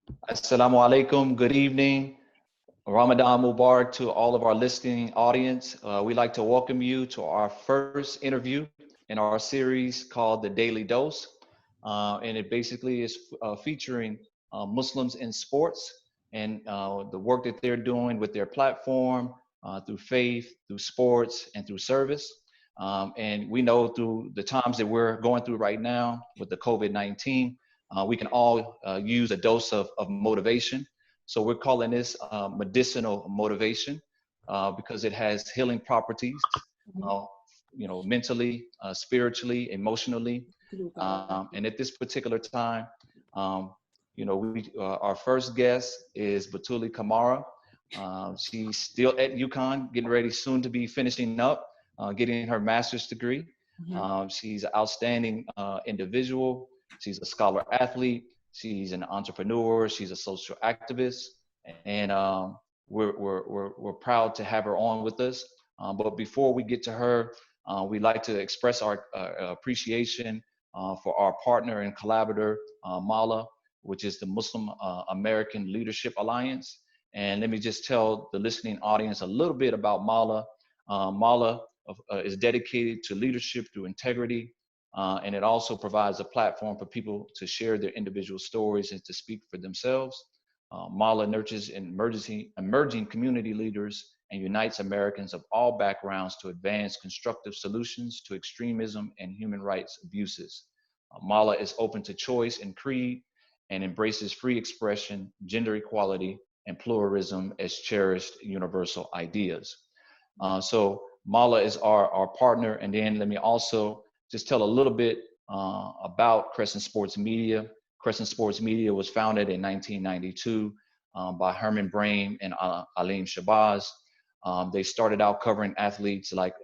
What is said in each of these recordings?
Assalamu alaikum. Good evening. Ramadan Mubarak to all of our listening audience. We'd like to welcome you to our first interview in our series called The Daily Dose. And it basically is featuring Muslims in sports and the work that they're doing with their platform through faith, through sports, and through service. And we know through the times that we're going through right now with the COVID-19, we can all use a dose of motivation. So we're calling this medicinal motivation because it has healing properties, uh, mentally, spiritually, emotionally. And at this particular time, um, our first guest is Batouly Camara. She's still at UConn, getting ready soon to be finishing up, getting her master's degree. She's an outstanding individual. She's a scholar athlete. She's an entrepreneur. She's a social activist, and we're proud to have her on with us. But before we get to her, we'd like to express our appreciation for our partner and collaborator, Mala, which is the Muslim American Leadership Alliance. And let me just tell the listening audience a little bit about Mala. Mala is dedicated to leadership through integrity, and it also provides a platform for people to share their individual stories and to speak for themselves. Mala nurtures emerging community leaders and unites Americans of all backgrounds to advance constructive solutions to extremism and human rights abuses. Mala is open to choice and creed and embraces free expression, gender equality, and pluralism as cherished universal ideas. So Mala is our partner. And then let me also just tell a little bit about Crescent Sports Media. Crescent Sports Media was founded in 1992 by Herman Brame and Aleem Shabazz. They started out covering athletes like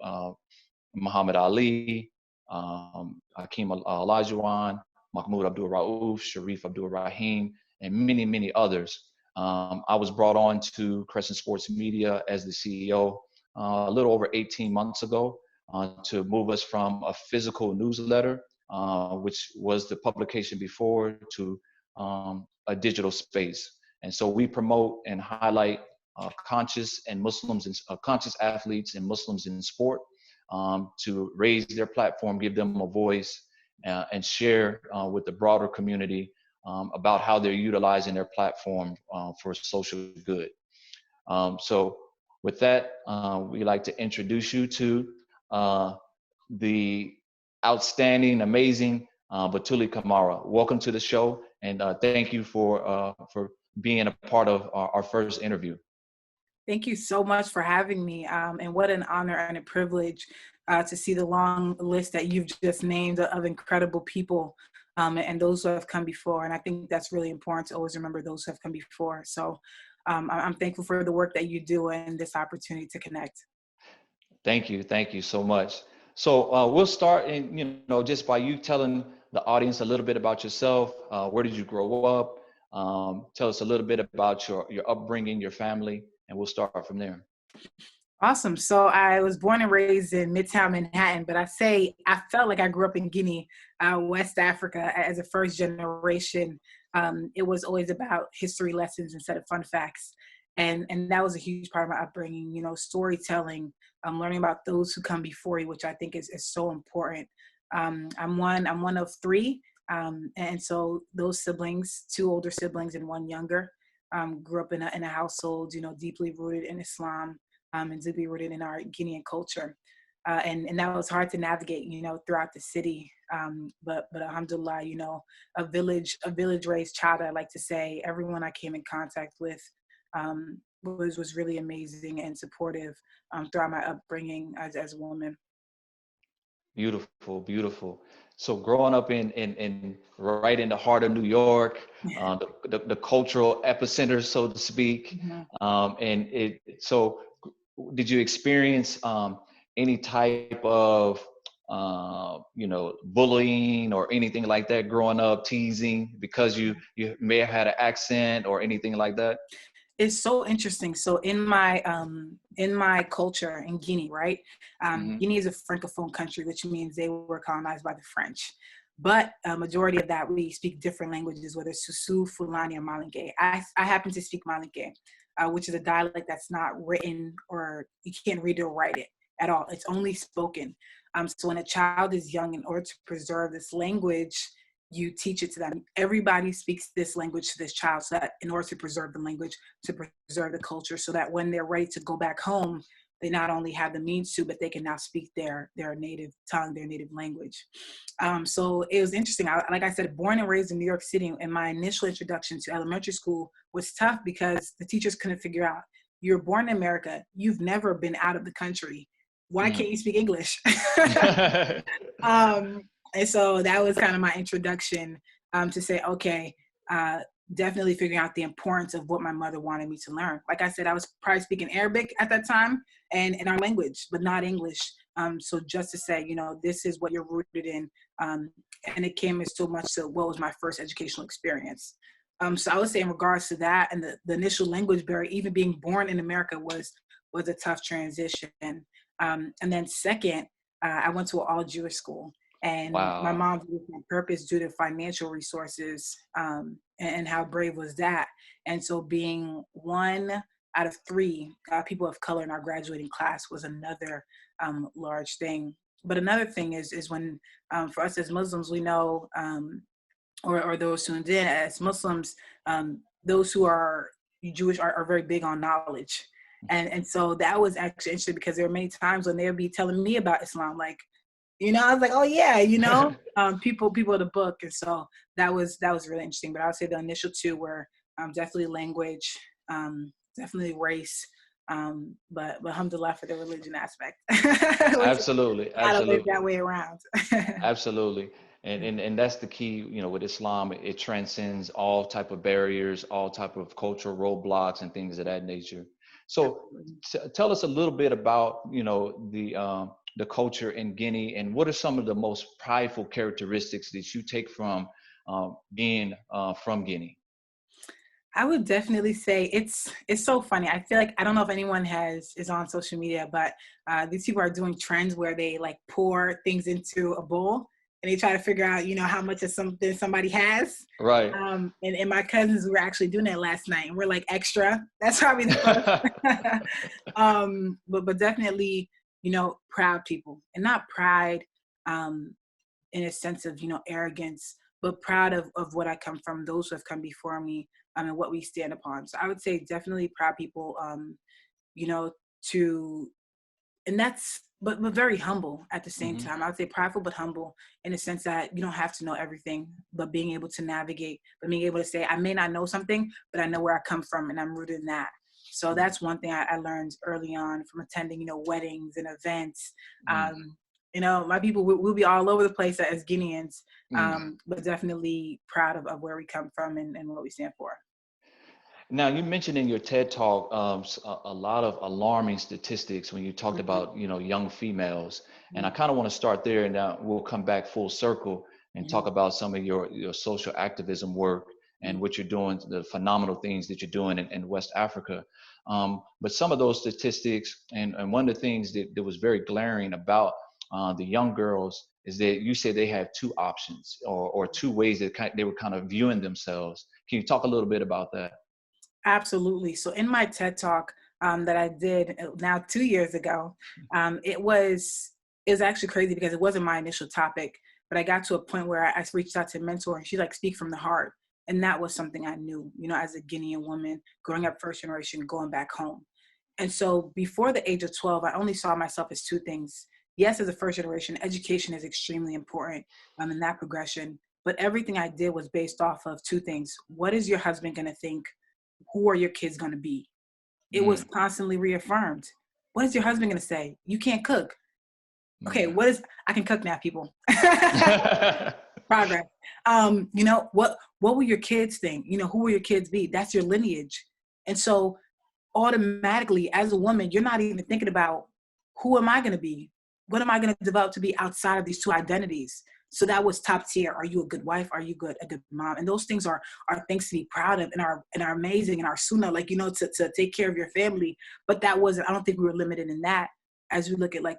Muhammad Ali, Hakeem Olajuwon, Mahmoud Abdul Rauf, Sharif Abdul Rahim, and many, many others. I was brought on to Crescent Sports Media as the CEO a little over 18 months ago to move us from a physical newsletter, which was the publication before, to a digital space. And so we promote and highlight conscious and conscious athletes and Muslims in sport to raise their platform, give them a voice, and share with the broader community about how they're utilizing their platform for social good. So with that, we'd like to introduce you to the outstanding, amazing Batouly Camara. Welcome to the show, and thank you for being a part of our first interview. Thank you so much for having me. And what an honor and a privilege to see the long list that you've just named of incredible people and those who have come before. And I think that's really important to always remember those who have come before. So I'm thankful for the work that you do and this opportunity to connect. Thank you so much. So we'll start in, just by you telling the audience a little bit about yourself. Where did you grow up? Tell us a little bit about your upbringing, your family, and we'll start from there. Awesome. So I was born and raised in Midtown Manhattan, but I felt like I grew up in Guinea, West Africa, as a first generation. It was always about history lessons instead of fun facts. And that was a huge part of my upbringing, storytelling, learning about those who come before you, which I think is so important. I'm one of three. And so those siblings, two older siblings and one younger, grew up in a household, deeply rooted in Islam, and deeply rooted in our Guinean culture. And that was hard to navigate, throughout the city. But alhamdulillah, a village raised child, I like to say. Everyone I came in contact with was really amazing and supportive throughout my upbringing as a woman. Beautiful, beautiful. So growing up in right in the heart of New York, the cultural epicenter, so to speak, so did you experience any type of bullying or anything like that growing up, teasing because you may have had an accent or anything like that? It's so interesting. So in my culture in Guinea, right? Guinea is a francophone country, which means they were colonized by the French. But a majority of that, we speak different languages, whether it's Susu, Fulani, or Malinke. I happen to speak Malinke, which is a dialect that's not written, or you can't read it or write it at all. It's only spoken. So when a child is young, in order to preserve this language, you teach it to them. Everybody speaks this language to this child, so that in order to preserve the language, to preserve the culture, so that when they're ready to go back home, they not only have the means to, but they can now speak their native tongue, their native language. So it was interesting. Like I said, born and raised in New York City, and my initial introduction to elementary school was tough because the teachers couldn't figure out, you're born in America, you've never been out of the country. Why can't you speak English? And so that was kind of my introduction to say, okay, definitely figuring out the importance of what my mother wanted me to learn. Like I said, I was probably speaking Arabic at that time and in our language, but not English. So just to say, you know, this is what you're rooted in. And it came as so much to what was my first educational experience. So I would say in regards to that and the initial language barrier, even being born in America was a tough transition. And then second, I went to an all Jewish school. And my mom did it on purpose due to financial resources, and how brave was that. And so being one out of three people of color in our graduating class was another large thing. But another thing is when, for us as Muslims, we know, or those tuned in as Muslims, those who are Jewish are very big on knowledge. And so that was actually interesting because there were many times when they would be telling me about Islam, like, you know, I was like, oh yeah, you know, people of the book. And so that was really interesting. But I would say the initial two were definitely language, definitely race, but alhamdulillah for the religion aspect. Absolutely. That way around. Absolutely. And that's the key, you know, with Islam, it transcends all type of barriers, all type of cultural roadblocks and things of that nature. So tell us a little bit about, you know, the culture in Guinea, and what are some of the most prideful characteristics that you take from being from Guinea? I would definitely say it's so funny. I feel like, I don't know if anyone is on social media, but these people are doing trends where they like pour things into a bowl and they try to figure out, you know, how much of something somebody has. Right. And my cousins were actually doing that last night, and we're like, extra. That's probably the first. But definitely, you know, proud people, and not pride in a sense of, you know, arrogance, but proud of what I come from, those who have come before me, and what we stand upon. So I would say definitely proud people, you know, and that's, but very humble at the same time. I would say prideful, but humble in the sense that you don't have to know everything, but being able to navigate, but being able to say, I may not know something, but I know where I come from and I'm rooted in that. So that's one thing I learned early on from attending, you know, weddings and events. You know, my people, we'll be all over the place as Guineans, but definitely proud of where we come from and what we stand for. Now, you mentioned in your TED Talk a lot of alarming statistics when you talked about, you know, young females. And I kind of want to start there, and now we'll come back full circle and talk about some of your social activism work and what you're doing, the phenomenal things that you're doing in West Africa. But some of those statistics, and one of the things that was very glaring about the young girls is that you say they have two options or two ways that they were kind of viewing themselves. Can you talk a little bit about that? Absolutely. So in my TED Talk that I did now 2 years ago, it was actually crazy because it wasn't my initial topic, but I got to a point where I reached out to a mentor, and she's like, speak from the heart. And that was something I knew, you know, as a Guinean woman, growing up first generation, going back home. And so before the age of 12, I only saw myself as two things. Yes, as a first generation, education is extremely important in that progression. But everything I did was based off of two things. What is your husband going to think? Who are your kids going to be? It was constantly reaffirmed. What is your husband going to say? You can't cook. Okay, I can cook now, people. Progress. You know, what will your kids think? You know, who will your kids be? That's your lineage. And so automatically as a woman, you're not even thinking about, who am I going to be? What am I going to develop to be outside of these two identities? So that was top tier. Are you a good wife? Are you a good mom? And those things are things to be proud of and are amazing and are sunnah, like, you know, to take care of your family. But that wasn't, I don't think we were limited in that. As we look at, like,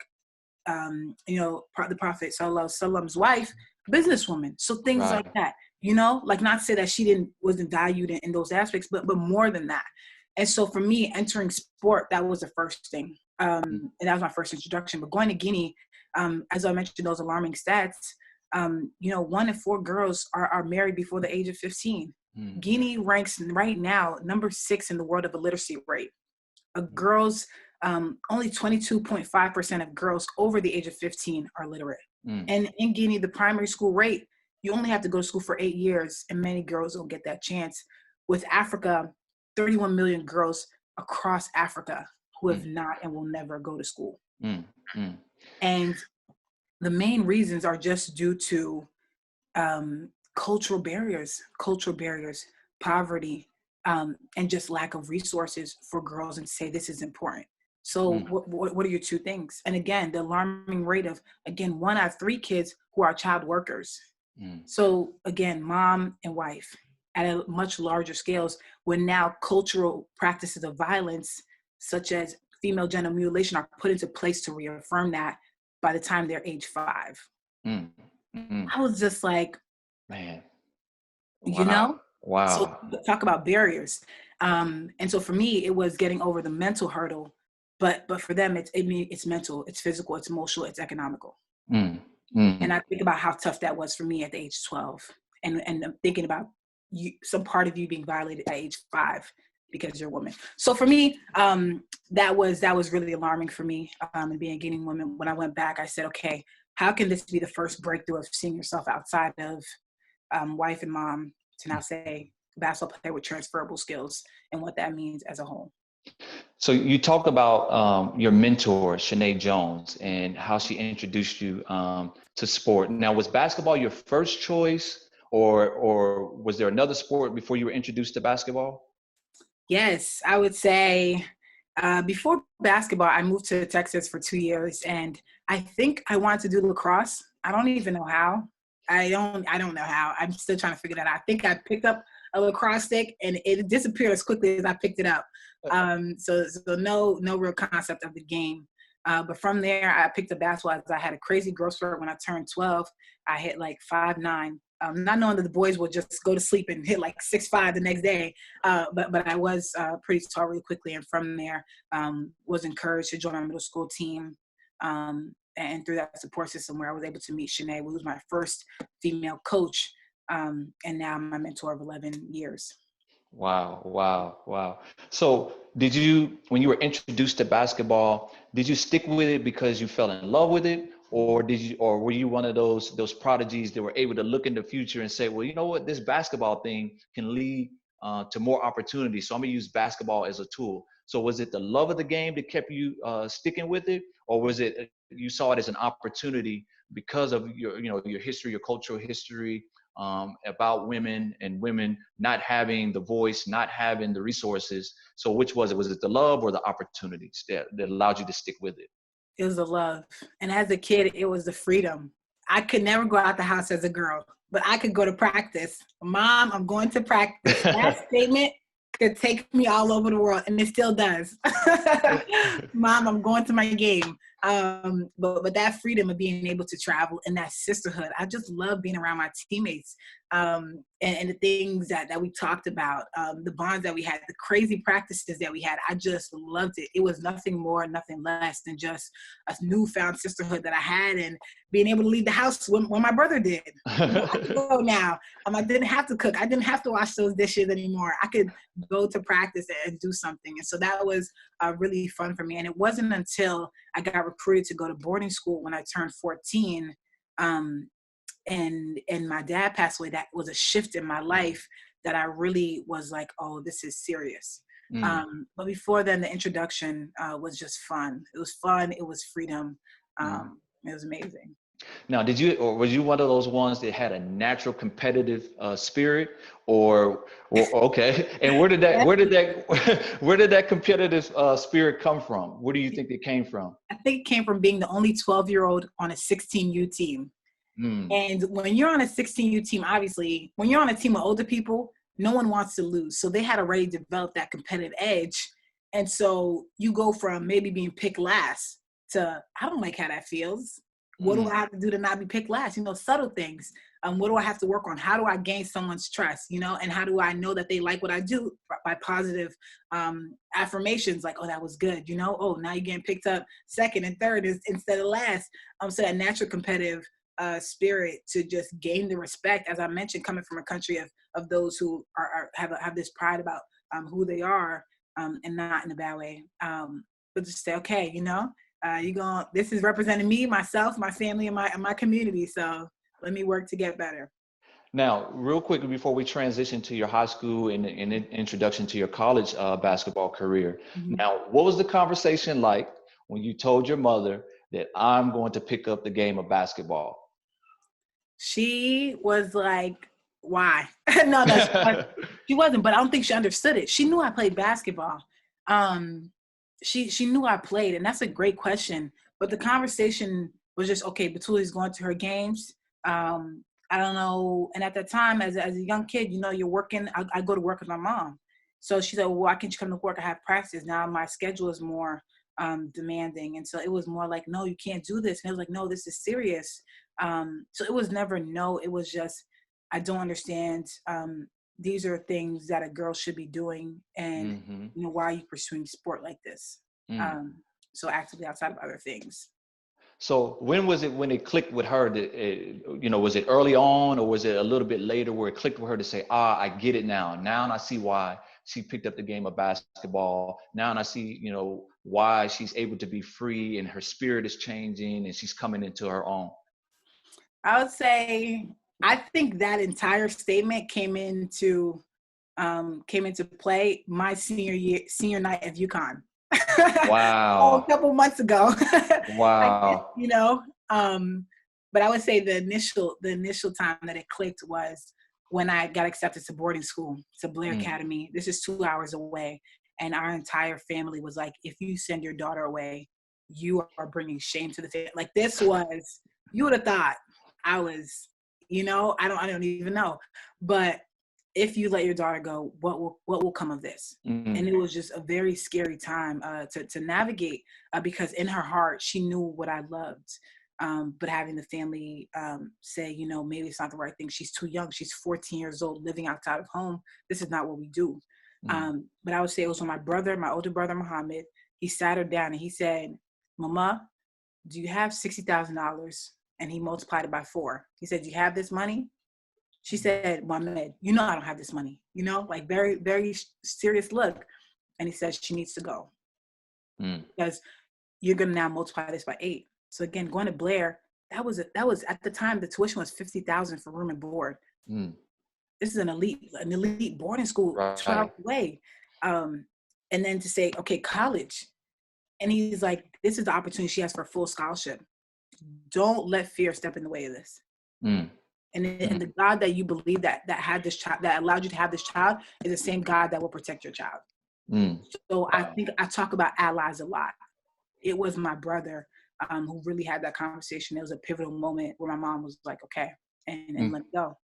you know, the Prophet Sallallahu Alaihi Wasallam's wife, businesswoman. So things like Right. that, like not to say that she wasn't valued in those aspects, but more than that. And so for me, entering sport, that was the first thing. And that was my first introduction. But going to Guinea, as I mentioned, those alarming stats, 1 in 4 girls are married before the age of 15. Mm. Guinea ranks right now number 6 in the world of illiteracy rate. Girls, only 22.5% of girls over the age of 15 are literate. Mm. And in Guinea, the primary school rate, you only have to go to school for 8 years, and many girls don't get that chance. With Africa, 31 million girls across Africa who have not and will never go to school. And the main reasons are just due to cultural barriers, poverty, and just lack of resources for girls, and say this is important. So what are your 2 things? And again, the alarming rate of, 1 out of 3 kids who are child workers. So again, mom and wife at a much larger scales, when now cultural practices of violence, such as female genital mutilation, are put into place to reaffirm that by the time they're age 5. I was just like, man, wow. Wow. So talk about barriers. And so for me, it was getting over the mental hurdle, but for them, it's mental, it's physical, it's emotional, it's economical. And I think about how tough that was for me at the age of 12, and I'm thinking about some part of you being violated at age 5 because you're a woman. So for me, that was really alarming for me. And being a Guinean woman, when I went back, I said, okay, how can this be the first breakthrough of seeing yourself outside of wife and mom, to now say basketball player with transferable skills and what that means as a whole. So you talked about your mentor, Shanae Jones, and how she introduced you to sport. Now, was basketball your first choice, or was there another sport before you were introduced to basketball? Yes, I would say before basketball, I moved to Texas for 2 years, and I think I wanted to do lacrosse. I don't even know how. I don't know how. I'm still trying to figure that out. I think I picked up a lacrosse stick and it disappeared as quickly as I picked it up. So no real concept of the game. But from there, I picked up basketball as I had a crazy growth spurt. When I turned 12, I hit like 5'9", not knowing that the boys would just go to sleep and hit like 6'5" the next day. But I was pretty tall really quickly. And from there, was encouraged to join my middle school team. And through that support system, where I was able to meet Shanae, who was my first female coach, and now my mentor of 11 years. Wow. So did you, when you were introduced to basketball, did you stick with it because you fell in love with it? Or were you one of those prodigies that were able to look in the future and say, well, you know what, this basketball thing can lead to more opportunities, so I'm gonna use basketball as a tool. So was it the love of the game that kept you sticking with it, or was it you saw it as an opportunity because of your history, your cultural history, about women and women not having the voice, not having the resources? So which was it? Was it the love or the opportunities that allowed you to stick with it? It was the love. And as a kid, it was the freedom. I could never go out the house as a girl, but I could go to practice. Mom, I'm going to practice. That statement could take me all over the world, and it still does. Mom, I'm going to my game. But that freedom of being able to travel and that sisterhood, I just love being around my teammates, and the things that we talked about, the bonds that we had, the crazy practices that we had. I just loved it. It was nothing more, nothing less than just a newfound sisterhood that I had, and being able to leave the house when my brother did. I could go now. I didn't have to cook. I didn't have to wash those dishes anymore. I could go to practice and do something. And so that was really fun for me. And it wasn't until I got recruited to go to boarding school when I turned 14, and my dad passed away. That was a shift in my life that I really was like, oh, this is serious. But before then, the introduction was just fun. It was fun. It was freedom. It was amazing. Now, was you one of those ones that had a natural competitive spirit, or okay? And where did that competitive spirit come from? Where do you think it came from? I think it came from being the only 12-year-old on a 16U team. And when you're on a 16U team, obviously, when you're on a team with older people, no one wants to lose. So they had already developed that competitive edge. And so you go from maybe being picked last to, I don't like how that feels. What do I have to do to not be picked last? You know, subtle things. What do I have to work on? How do I gain someone's trust? You know, and how do I know that they like what I do? By positive affirmations, like, oh, that was good. You know, oh, now you're getting picked up second and third instead of last. So that natural competitive spirit to just gain the respect, as I mentioned, coming from a country of those who have this pride about who they are, and not in a bad way. But just say, okay, you know. This is representing me, myself, my family, and my community. So let me work to get better. Now, real quickly before we transition to your high school and introduction to your college basketball career. Mm-hmm. Now, what was the conversation like when you told your mother that I'm going to pick up the game of basketball? She was like, why? No, she wasn't, but I don't think she understood it. She knew I played basketball. She knew I played, and that's a great question. But the conversation was just, okay, Batouly's going to her games. I don't know. And at that time, as a young kid, you know, you're working. I go to work with my mom. So she said, well, why can't you come to work? I have practice. Now my schedule is more demanding. And so it was more like, no, you can't do this. And it was like, no, this is serious. So it was never no. It was just, I don't understand. These are things that a girl should be doing, and you know, why are you pursuing sport like this? So actively outside of other things. So when was it when it clicked with her that you know, was it early on or was it a little bit later where it clicked with her to say, I get it now. Now I see why she picked up the game of basketball. Now and I see, you know, why she's able to be free and her spirit is changing and she's coming into her own. I would say, I think that entire statement came into play my senior night of UConn. Wow. A couple months ago. Wow. You know, but I would say the initial time that it clicked was when I got accepted to boarding school, to Blair Academy. This is 2 hours away. And our entire family was like, if you send your daughter away, you are bringing shame to the family. Like, this was, you would have thought I was, you know, I don't even know. But if you let your daughter go, what will come of this? And it was just a very scary time to navigate, because in her heart, she knew what I loved. But having the family say, you know, maybe it's not the right thing. She's too young. She's 14 years old, living outside of home. This is not what we do. But I would say it was when my older brother, Muhammad, he sat her down and he said, Mama, do you have $60,000? And he multiplied it by 4. He said, do you have this money? She said, Mohammed, you know I don't have this money. You know, like very, very serious look. And he says she needs to go. Because you're going to now multiply this by 8. So again, going to Blair, that was at the time, the tuition was $50,000 for room and board. This is an elite boarding school, right, 2 hours away. And then to say, okay, college. And he's like, this is the opportunity she has for a full scholarship. Don't let fear step in the way of this. And the God that you believe that had this child, that allowed you to have this child, is the same God that will protect your child. So I think I talk about allies a lot. It was my brother who really had that conversation. It was a pivotal moment where my mom was like, okay, and let me go.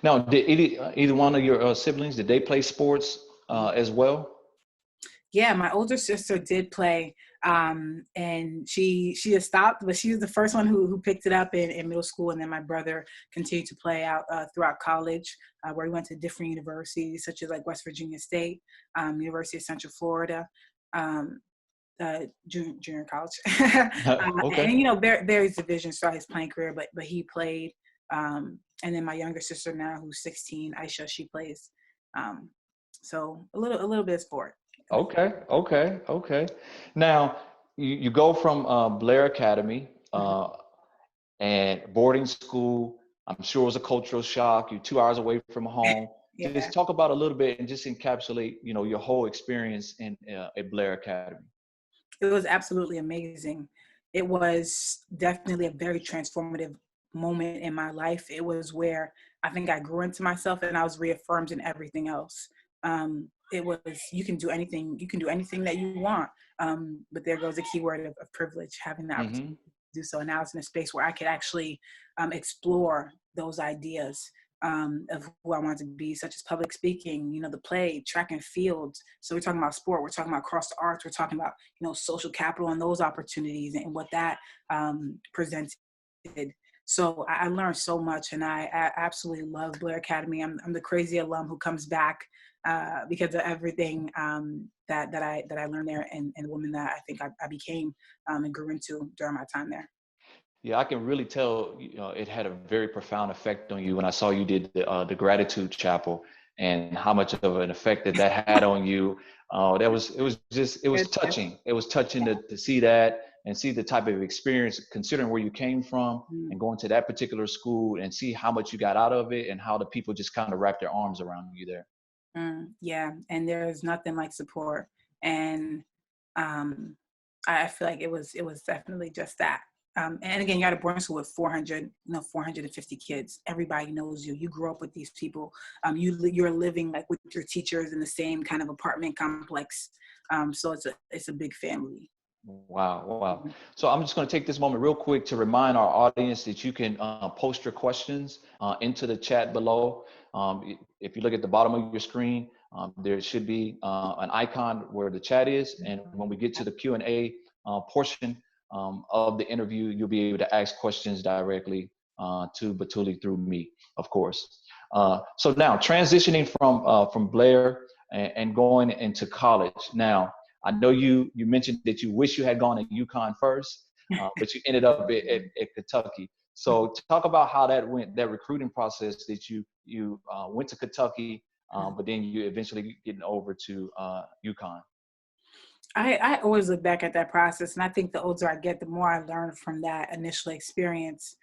Now, did either one of your siblings, did they play sports as well? Yeah, my older sister did play, and she has stopped, but she was the first one who picked it up in middle school. And then my brother continued to play out throughout college, where he went to different universities, such as like West Virginia State, University of Central Florida, junior college. Okay. And, you know, various divisions throughout his playing career, but he played. And then my younger sister now, who's 16, Aisha, she plays. So a little bit of sport. Okay. Now, you go from Blair Academy and boarding school. I'm sure it was a cultural shock. You're 2 hours away from home. Yeah. Just talk about a little bit and just encapsulate, you know, your whole experience in at Blair Academy. It was absolutely amazing. It was definitely a very transformative moment in my life. It was where I think I grew into myself and I was reaffirmed in everything else. It was, you can do anything that you want. But there goes the key word of privilege, having the opportunity to do so. And now it's in a space where I could actually explore those ideas of who I wanted to be, such as public speaking, the play, track and field. So we're talking about sport, we're talking about across the arts, we're talking about, social capital and those opportunities and what that presented. So I learned so much, and I absolutely love Blair Academy. I'm the crazy alum who comes back because of everything that I learned there, and the woman that I think I became and grew into during my time there. Yeah, I can really tell, it had a very profound effect on you when I saw you did the gratitude chapel, and how much of an effect that had on you. It was touching. It was touching to see that and see the type of experience, considering where you came from and going to that particular school, and see how much you got out of it and how the people just kind of wrapped their arms around you there. Yeah, and there's nothing like support, and I feel like it was definitely just that. And again, you're at a boarding school with 450 kids. Everybody knows you. You grew up with these people. You're living like with your teachers in the same kind of apartment complex. So it's a big family. Wow. So I'm just going to take this moment real quick to remind our audience that you can post your questions into the chat below. If you look at the bottom of your screen, there should be an icon where the chat is. And when we get to the Q&A portion of the interview, you'll be able to ask questions directly to Batouly through me, of course. So now transitioning from Blair and going into college. Now, I know you mentioned that you wish you had gone to UConn first, but you ended up at Kentucky. So talk about how that went, that recruiting process that you went to Kentucky, but then you eventually getting over to UConn. I always look back at that process, and I think the older I get, the more I learn from that initial experience.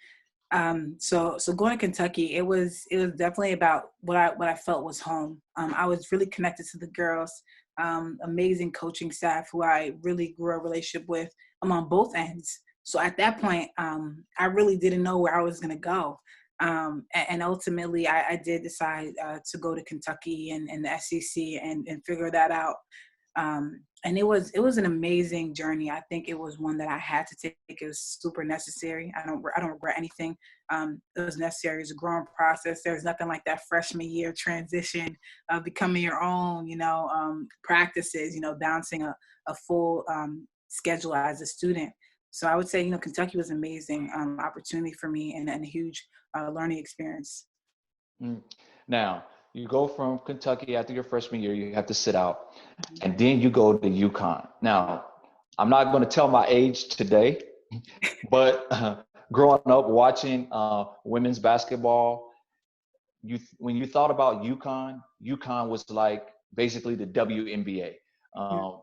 So going to Kentucky, it was definitely about what I felt was home. I was really connected to the girls, amazing coaching staff who I really grew a relationship with on both ends. So at that point, I really didn't know where I was going to go. And ultimately I did decide to go to Kentucky and the SEC and figure that out. And it was an amazing journey. I think it was one that I had to take. It was super necessary. I don't regret anything. It was necessary. It was a growing process. There's nothing like that freshman year transition of becoming your own, practices, bouncing a full schedule as a student. So I would say, Kentucky was an amazing opportunity for me and a huge learning experience. Now, you go from Kentucky after your freshman year, you have to sit out, and then you go to UConn. Now, I'm not going to tell my age today, but growing up watching women's basketball, when you thought about UConn was like basically the WNBA.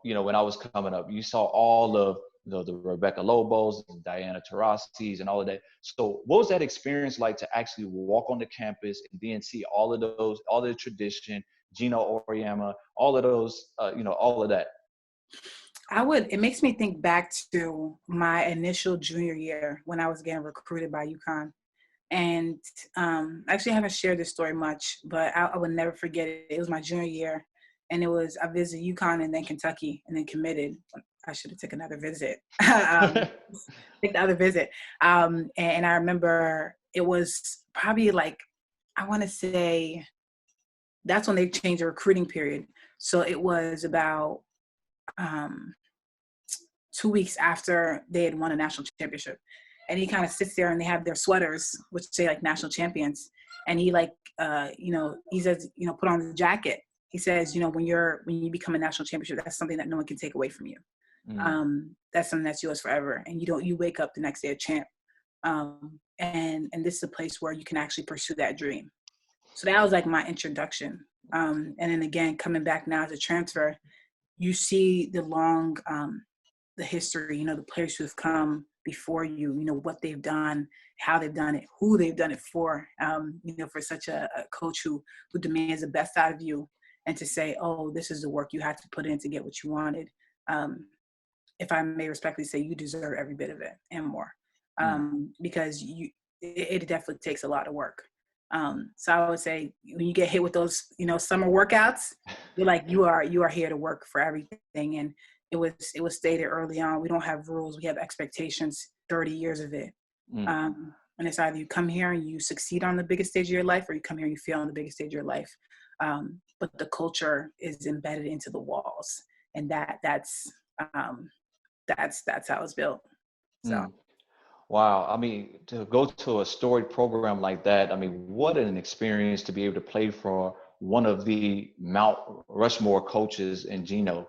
When I was coming up, you saw all of the Rebecca Lobos, Diana Taurasi's, and all of that. So what was that experience like to actually walk on the campus and then see all of those, all the tradition, Gino Auriemma, all of those, all of that? It makes me think back to my initial junior year when I was getting recruited by UConn. And actually I haven't shared this story much, but I would never forget it. It was my junior year, and I visited UConn and then Kentucky and then committed. I should have taken another visit. Take the other visit. And I remember it was probably like, I want to say that's when they changed the recruiting period. So it was about 2 weeks after they had won a national championship. And he kind of sits there and they have their sweaters, which say like national champions. And he he says, put on the jacket. He says, when you become a national championship, that's something that no one can take away from you. That's something that's yours forever. And you wake up the next day a champ. And this is a place where you can actually pursue that dream. So that was like my introduction. And then again, coming back now as a transfer, you see the long, the history, the players who have come before you, what they've done, how they've done it, who they've done it for, for such a coach who demands the best out of you, and to say, oh, this is the work you had to put in to get what you wanted. If I may respectfully say, you deserve every bit of it and more, because it definitely takes a lot of work. So I would say when you get hit with those, summer workouts, you're like, you are here to work for everything. And it was stated early on, we don't have rules, we have expectations, 30 years of it. And it's either you come here and you succeed on the biggest stage of your life, or you come here and you fail on the biggest stage of your life. But the culture is embedded into the walls, and that's how it's built. So. Mm. Wow. I mean, to go to a storied program like that, I mean, what an experience to be able to play for one of the Mount Rushmore coaches in Gino,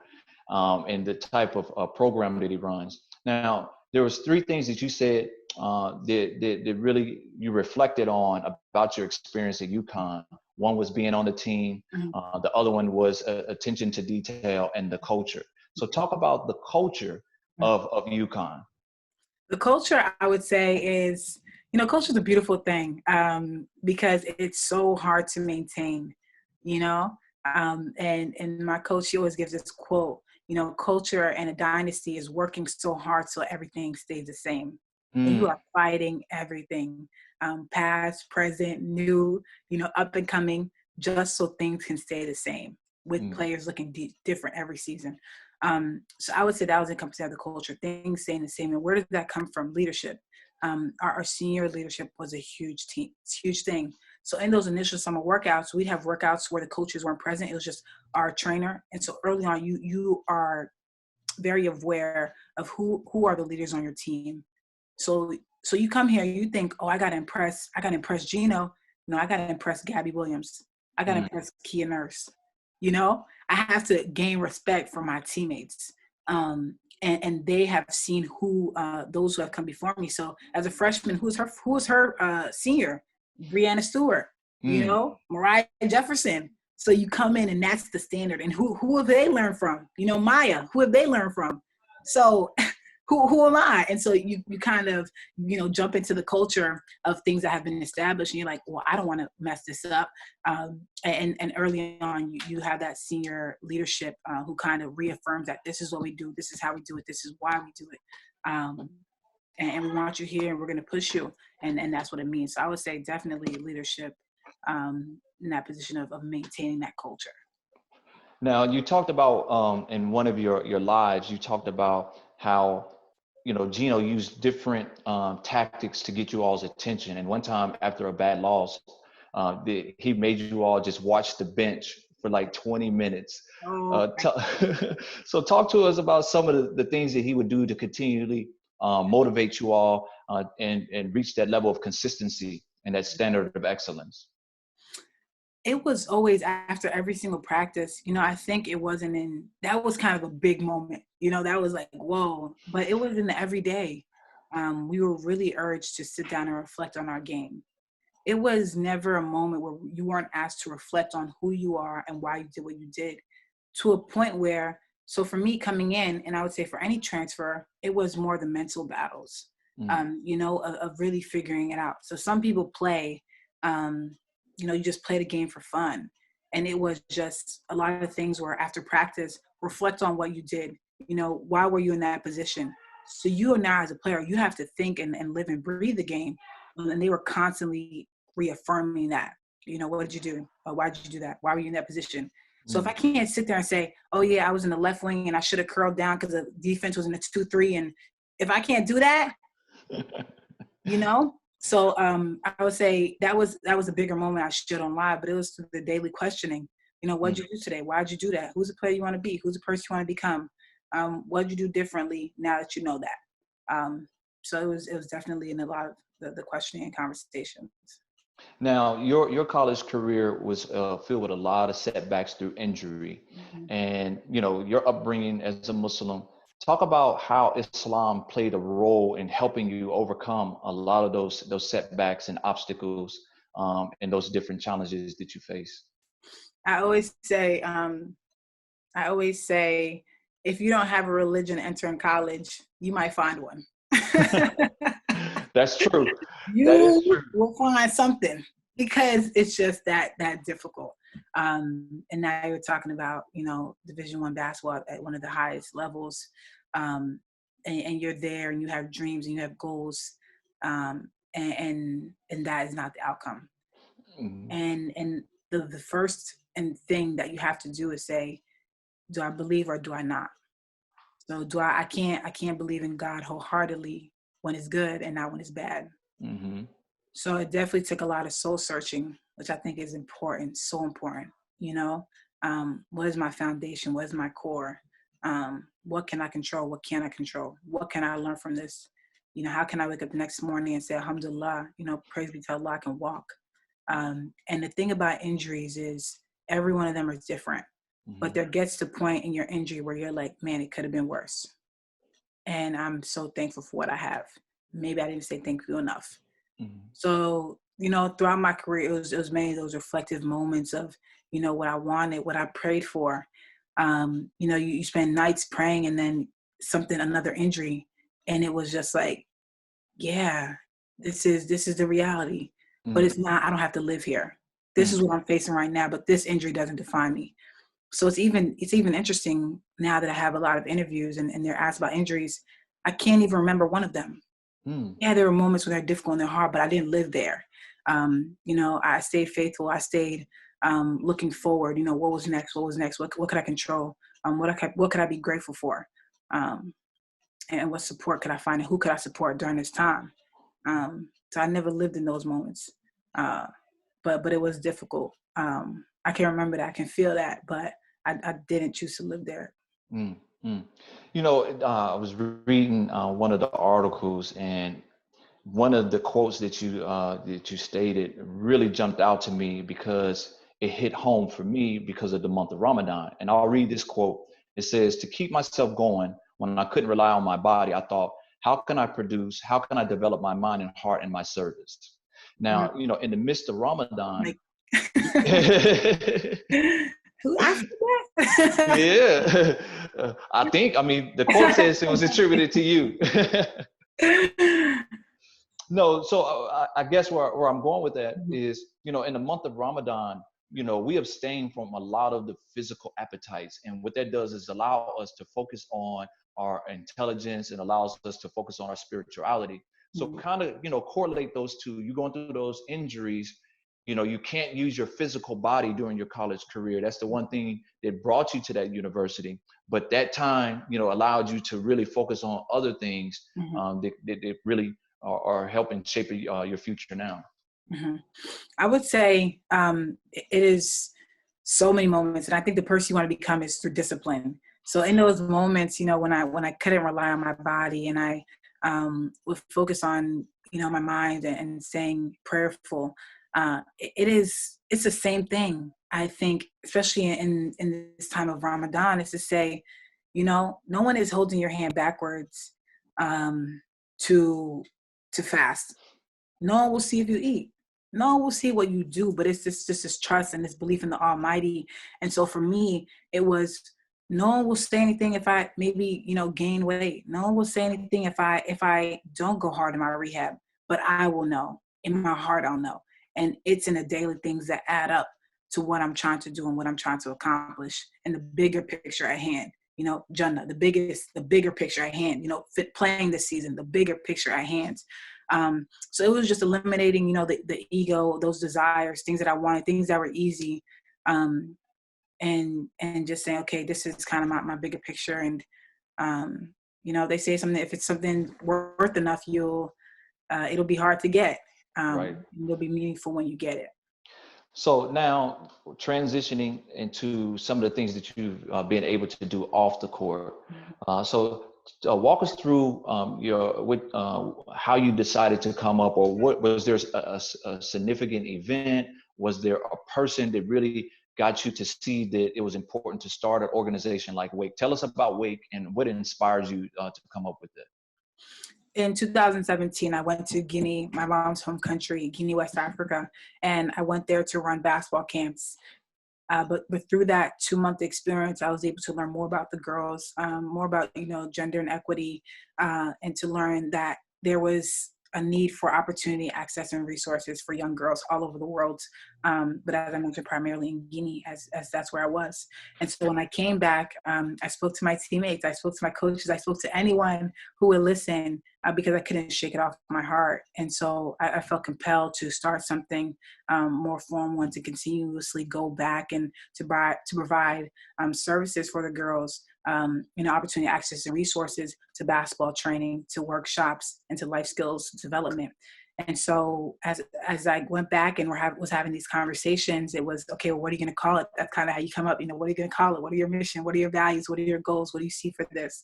and the type of program that he runs. Now, there was three things that you said that really you reflected on about your experience at UConn. One was being on the team. Mhm. The other one was attention to detail and the culture. So talk about the culture of UConn. The culture, I would say, is, culture is a beautiful thing, because it's so hard to maintain, you know. And my coach, she always gives this quote, culture and a dynasty is working so hard so everything stays the same. And you Mm, are fighting everything, past, present, new, up and coming, just so things can stay the same, with mm, players looking different every season. So I would say that was encompassing of the culture, things staying the same. And where did that come from? Leadership. Our senior leadership was a huge thing. So in those initial summer workouts, we'd have workouts where the coaches weren't present. It was just our trainer. And so early on, you are very aware of who are the leaders on your team. So you come here, you think, oh, I gotta impress Gino. No, I gotta impress Gabby Williams. I gotta mm, impress Kia Nurse. I have to gain respect from my teammates. And they have seen who those who have come before me. So as a freshman, who's her senior? Brianna Stewart, mm. Mariah Jefferson. So you come in and that's the standard. And who have they learned from? Maya, who have they learned from? So who am I? And so you kind of, jump into the culture of things that have been established, and you're like, well, I don't want to mess this up. And early on, you have that senior leadership who kind of reaffirms that this is what we do, this is how we do it, this is why we do it. And we want you here, and we're going to push you. And that's what it means. So I would say definitely leadership, in that position of maintaining that culture. Now, you talked about in one of your lives, you talked about how Gino used different tactics to get you all's attention. And one time after a bad loss, he made you all just watch the bench for like 20 minutes. Oh, So talk to us about some of the things that he would do to continually motivate you all and reach that level of consistency and that standard of excellence. it was always after every single practice. I think it wasn't that was kind of a big moment. That was like, whoa, but it was in the everyday. We were really urged to sit down and reflect on our game. It was never a moment where you weren't asked to reflect on who you are and why you did what you did, to a point where, so for me coming in, and I would say for any transfer, it was more the mental battles, Mm, of really figuring it out. So some people play, you just play the game for fun. And it was just a lot of things where after practice, reflect on what you did. Why were you in that position? So you now as a player, you have to think and live and breathe the game. And they were constantly reaffirming that. What did you do? Why did you do that? Why were you in that position? So if mm. I can't sit there and say, oh yeah, I was in the left wing and I should have curled down because the defense was in the 2-3. And if I can't do that, so I would say that was a bigger moment I shared on live, but it was the daily questioning. What'd Mm. you do today? Why'd you do that? Who's the player you want to be? Who's the person you want to become? What'd you do differently now that you know that? So it was definitely in a lot of the questioning and conversations. Now, your college career was filled with a lot of setbacks through injury, Mm-hmm. and your upbringing as a Muslim. Talk about how Islam played a role in helping you overcome a lot of those setbacks and obstacles, and those different challenges that you face. I always say, if you don't have a religion entering college, you might find one. That's true. That is You true. will find something, because it's just that difficult. And now you're talking about, Division I basketball at one of the highest levels. And you're there and you have dreams and you have goals. And that is not the outcome. Mhm. And the first and thing that you have to do is say, do I believe or do I not? So I can't believe in God wholeheartedly when it's good and not when it's bad. Mhm. So it definitely took a lot of soul searching, which I think is important, so important. You know, what is my foundation? What is my core? What can I control? What can I control? What can I learn from this? You know, how can I wake up the next morning and say, Alhamdulillah, you know, praise be to Allah, I can walk. And the thing about injuries is every one of them is different, but there gets to a point in your injury where you're like, man, it could have been worse. And I'm so thankful for what I have. Maybe I didn't say thank you enough. So, you know, throughout my career, it was many of those reflective moments of, you know, what I wanted, what I prayed for. You know, you spend nights praying and then another injury. And it was just like, yeah, this is the reality, but it's not, I don't have to live here. This is what I'm facing right now, but this injury doesn't define me. So it's even interesting now that I have a lot of interviews and they're asked about injuries. I can't even remember one of them. Yeah, there were moments when they're difficult and they're hard, but I didn't live there. You know, I stayed faithful. I stayed looking forward. You know, what was next? What was next? What could I control? What could I be grateful for? And what support could I find? And who could I support during this time? So I never lived in those moments, but it was difficult. I can remember that. I can feel that, but I didn't choose to live there. You know, I was reading one of the articles, and one of the quotes that you stated really jumped out to me because it hit home for me because of the month of Ramadan. And I'll read this quote. It says, "To keep myself going when I couldn't rely on my body, I thought, how can I produce? How can I develop my mind and heart in my service?" Now, you know, in the midst of Ramadan, Like, who asked that? yeah, I mean, the quote says it was attributed to you. No, so I guess where I'm going with that is, you know, in the month of Ramadan, you know, we abstain from a lot of the physical appetites. And what that does is allow us to focus on our intelligence and allows us to focus on our spirituality. So kind of, you know, correlate those two. You're going through those injuries, you know, you can't use your physical body during your college career. That's the one thing that brought you to that university. But that time, you know, allowed you to really focus on other things that really are helping shape your future now. I would say it is so many moments, and I think the person you want to become is through discipline. So in those moments, you know, when I couldn't rely on my body and I would focus on, you know, my mind and staying prayerful, it's the same thing. I think, especially in this time of Ramadan, is to say, you know, no one is holding your hand backwards to fast. No one will see if you eat. No one will see what you do, but it's just this trust and this belief in the Almighty. And so for me, it was no one will say anything if I maybe, you know, gain weight. No one will say anything if I don't go hard in my rehab, but I will know. In my heart, I'll know. And it's in the daily things that add up to what I'm trying to do and what I'm trying to accomplish and the bigger picture at hand. You know, Jannah, the bigger picture at hand, you know, playing this season, the bigger picture at hand. So it was just eliminating, you know, the ego, those desires, things that I wanted, things that were easy, and just saying, okay, this is kind of my bigger picture. And, you know, they say something, if it's something worth enough, it'll be hard to get. Right. It'll be meaningful when you get it. So now transitioning into some of the things that you've been able to do off the court. So walk us through how you decided to come up, or what was there a significant event? Was there a person that really got you to see that it was important to start an organization like Wake? Tell us about Wake and what inspires you to come up with it. In 2017, I went to Guinea, my mom's home country, Guinea, West Africa, and I went there to run basketball camps. But through that 2-month experience, I was able to learn more about the girls, more about, you know, gender and equity, and to learn that there was a need for opportunity, access, and resources for young girls all over the world. But as I mentioned, primarily in Guinea, as that's where I was. And so when I came back, I spoke to my teammates, I spoke to my coaches, I spoke to anyone who would listen, because I couldn't shake it off my heart. And so I felt compelled to start something more formal and to continuously go back and to provide services for the girls, you know, opportunity, access, and resources to basketball training, to workshops, and to life skills development. And so as I went back and was having these conversations, it was, okay, well, what are you going to call it? That's kind of how you come up, what are you going to call it? What are your mission? What are your values? What are your goals? What do you see for this?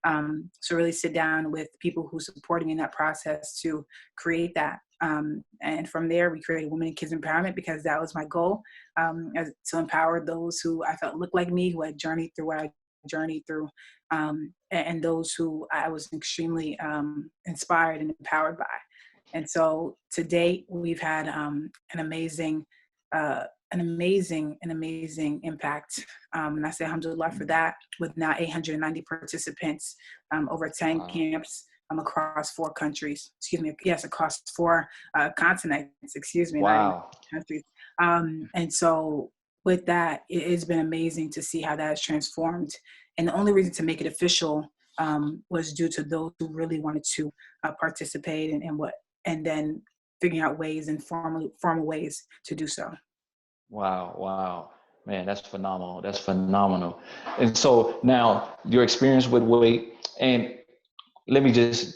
So really sit down with people who support me in that process to create that. And from there, we created Women and Kids Empowerment because that was my goal, to empower those who I felt looked like me, who had journeyed through what I journeyed through, and those who I was extremely inspired and empowered by. And so to date, we've had an amazing impact. And I say alhamdulillah for that, with now 890 participants, over 10 camps, across 4 countries. Across 4 continents. Wow. 9 countries. And so with that, it's been amazing to see how that has transformed. And the only reason to make it official was due to those who really wanted to participate and then figuring out ways and formal ways to do so. Wow. Man, that's phenomenal. That's phenomenal. And so now your experience with weight, and let me just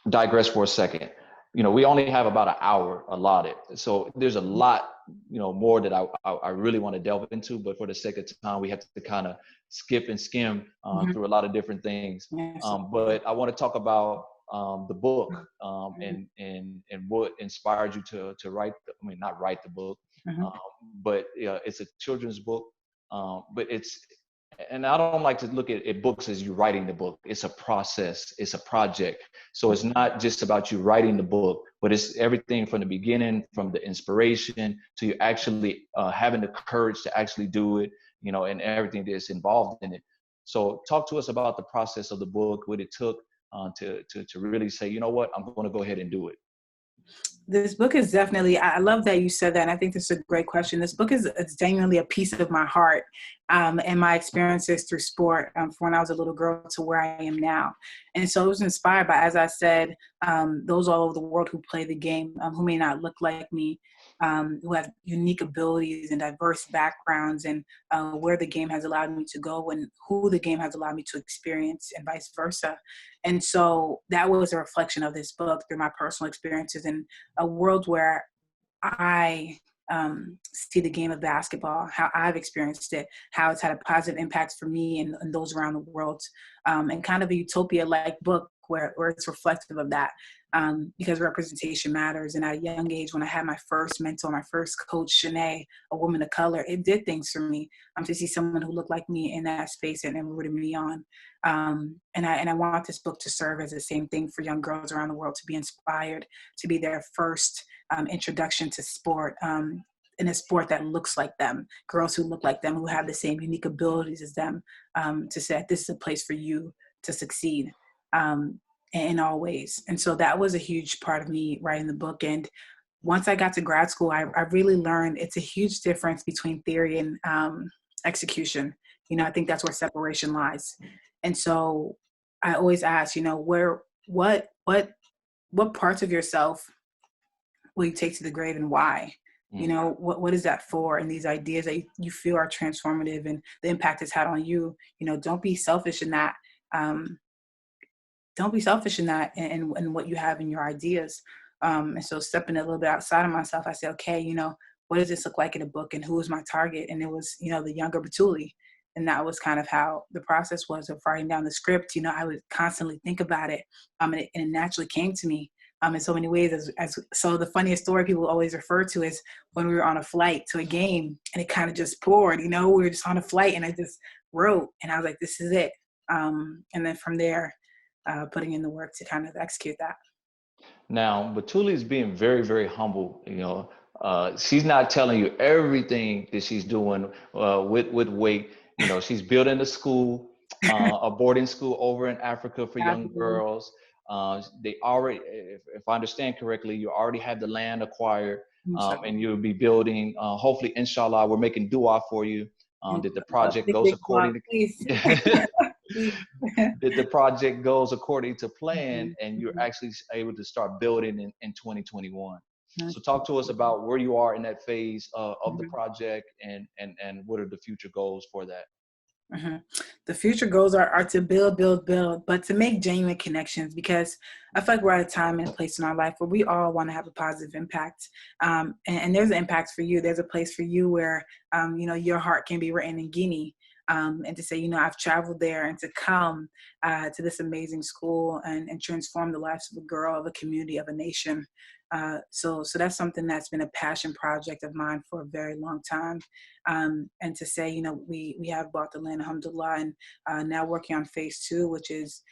digress for a second. We only have about an hour allotted. So there's a lot, more that I really want to delve into, but for the sake of time, we have to kind of skip and skim through a lot of different things. Yes. But I want to talk about the book and what inspired you to write, not write the book, but it's a children's book, but and I don't like to look at books as you writing the book. It's a process, it's a project. So it's not just about you writing the book, but it's everything from the beginning, from the inspiration to you actually having the courage to actually do it, and everything that's involved in it. So talk to us about the process of the book, what it took to really say, you know what, I'm going to go ahead and do it. This book is definitely, I love that you said that. And I think this is a great question. This book is genuinely a piece of my heart and my experiences through sport from when I was a little girl to where I am now. And so it was inspired by, as I said, those all over the world who play the game, who may not look like me, who have unique abilities and diverse backgrounds, and where the game has allowed me to go and who the game has allowed me to experience, and vice versa. And so that was a reflection of this book through my personal experiences in a world where I see the game of basketball, how I've experienced it, how it's had a positive impact for me and those around the world, and kind of a utopia-like book where it's reflective of that, because representation matters. And at a young age, when I had my first mentor, my first coach, Shanae, a woman of color, it did things for me to see someone who looked like me in that space and rooted me on. And I want this book to serve as the same thing for young girls around the world, to be inspired, to be their first introduction to sport, in a sport that looks like them, girls who look like them, who have the same unique abilities as them, to say this is a place for you to succeed in all ways. And so that was a huge part of me writing the book. And once I got to grad school, I really learned it's a huge difference between theory and execution. I think that's where separation lies. And so I always ask, what parts of yourself will you take to the grave and why? What is that for? And these ideas that you feel are transformative and the impact it's had on you, don't be selfish in that. Don't be selfish in that and what you have in your ideas. And so stepping a little bit outside of myself, I said, okay, what does this look like in a book and who is my target? And it was, the younger Batouly. And that was kind of how the process was of writing down the script. I would constantly think about it, and it naturally came to me in so many ways. So the funniest story people always refer to is when we were on a flight to a game and it kind of just poured. We were just on a flight and I just wrote and I was like, this is it. And then from there, putting in the work to kind of execute that. Now, Batouly is being very, very humble. She's not telling you everything that she's doing with weight. She's building a school, a boarding school over in Africa for young girls. They already, if I understand correctly, you already have the land acquired, and you'll be building. Hopefully, inshallah, we're making dua for you that the project goes according to. That the project goes according to plan, and you're actually able to start building in 2021. So talk to us about where you are in that phase of the project and what are the future goals for that. hmm The future goals are to build, but to make genuine connections, because I feel like we're at a time and a place in our life where we all want to have a positive impact. And there's an impact for you. There's a place for you where, your heart can be written in Guinea. And to say, I've traveled there, and to come to this amazing school and transform the lives of a girl, of a community, of a nation. So that's something that's been a passion project of mine for a very long time. And to say, we have bought the land, alhamdulillah, and now working on phase 2, which is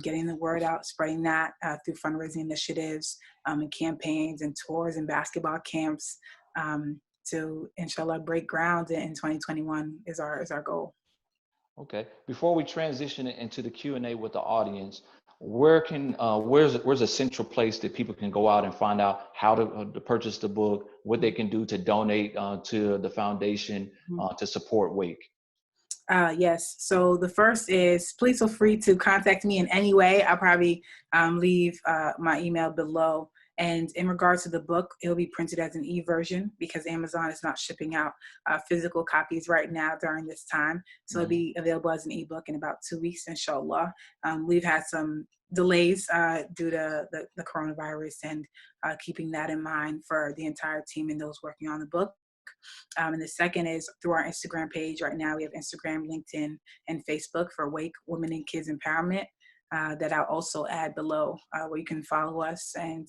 getting the word out, spreading that through fundraising initiatives and campaigns and tours and basketball camps, to inshallah break ground in 2021 is our goal. Okay. Before we transition into the Q&A with the audience, where's a central place that people can go out and find out how to purchase the book, what they can do to donate to the foundation to support Wake? Yes. So the first is, please feel free to contact me in any way. I'll probably leave my email below. And in regards to the book, it'll be printed as an e-version because Amazon is not shipping out physical copies right now during this time. So it'll be available as an ebook in about 2 weeks, inshallah. We've had some delays due to the coronavirus, and keeping that in mind for the entire team and those working on the book. And the second is through our Instagram page. Right now we have Instagram, LinkedIn, and Facebook for Wake Women and Kids Empowerment. That I'll also add below, where you can follow us. And